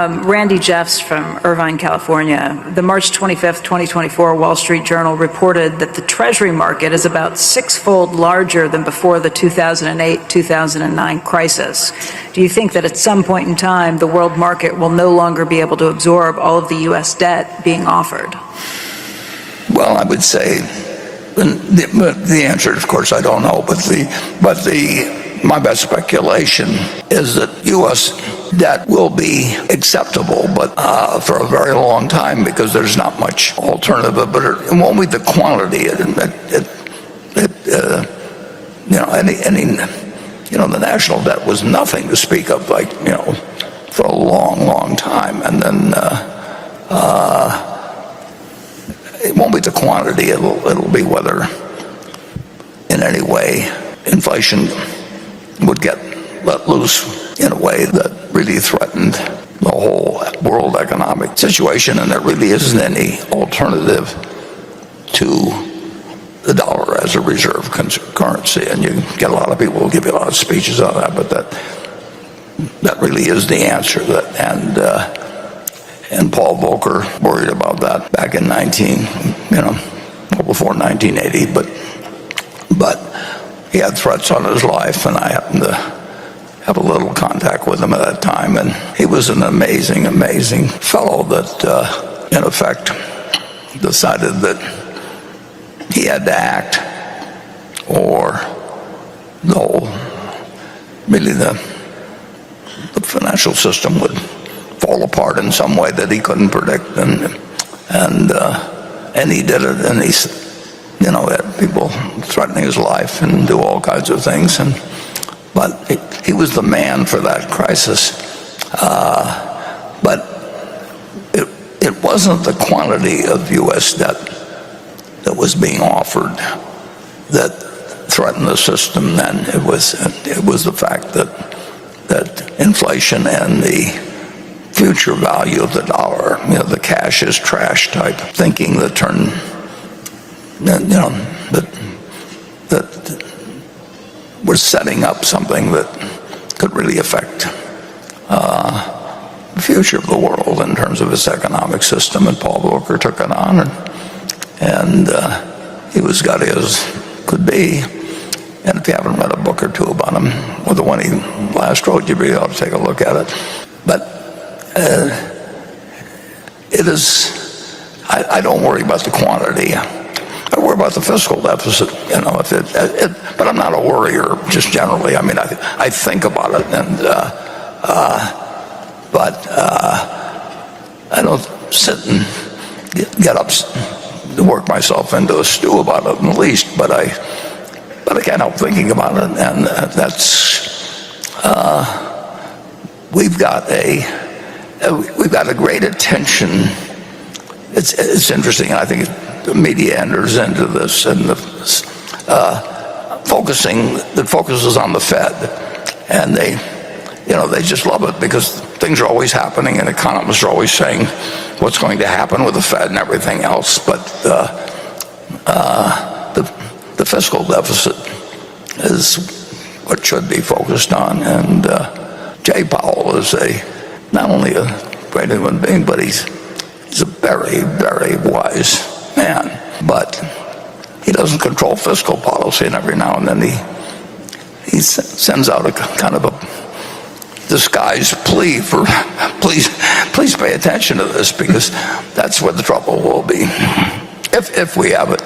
Randy Jeffs from Irvine, California. The March 25th, 2024 Wall Street Journal reported that the Treasury market is about six-fold larger than before the 2008-2009 crisis. Do you think that at some point in time, the world market will no longer be able to absorb all of the U.S. debt being offered? Well, I would say the answer, of course, I don't know, but my best speculation is that U.S. debt will be acceptable, but for a very long time, because there's not much alternative. But it won't be the quantity. The national debt was nothing to speak of, for a long, long time, and then it won't be the quantity. It'll be whether, in any way, inflation would get let loose in a way that really threatened the whole world economic situation, and there really isn't any alternative to the dollar as a reserve currency. And you get a lot of people who give you a lot of speeches on that, but that really is the answer. And Paul Volcker worried about that back in before 1980, but he had threats on his life, and I happened to have a little contact with him at that time, and he was an amazing, amazing fellow that, in effect, decided that he had to act, or the financial system would fall apart in some way that he couldn't predict, and he did it, and he had people threatening his life and do all kinds of things, but he was the man for that crisis. But it wasn't the quantity of U.S. debt that was being offered that threatened the system then. It was the fact that inflation and the future value of the dollar, the cash is trash type thinking that we're setting up something that could really affect the future of the world in terms of its economic system. And Paul Volcker took it on, and he was gutty as could be. And if you haven't read a book or two about him, or the one he last wrote, you really ought to take a look at it. But it is, I don't worry about the quantity. I worry about the fiscal deficit, but I'm not a worrier just generally. I mean, I think about it, but I don't sit and get up to work myself into a stew about it in the least. But I can't help thinking about it, and that's we've got a great attention. It's interesting, and I think the media enters into this, and focuses on the Fed, and they just love it because things are always happening, and economists are always saying what's going to happen with the Fed and everything else. But the fiscal deficit is what should be focused on, and Jay Powell is not only a great human being, but he's a very, very wise man. But he doesn't control fiscal policy, and every now and then he sends out a kind of a disguised plea for please pay attention to this, because that's where the trouble will be if we have it.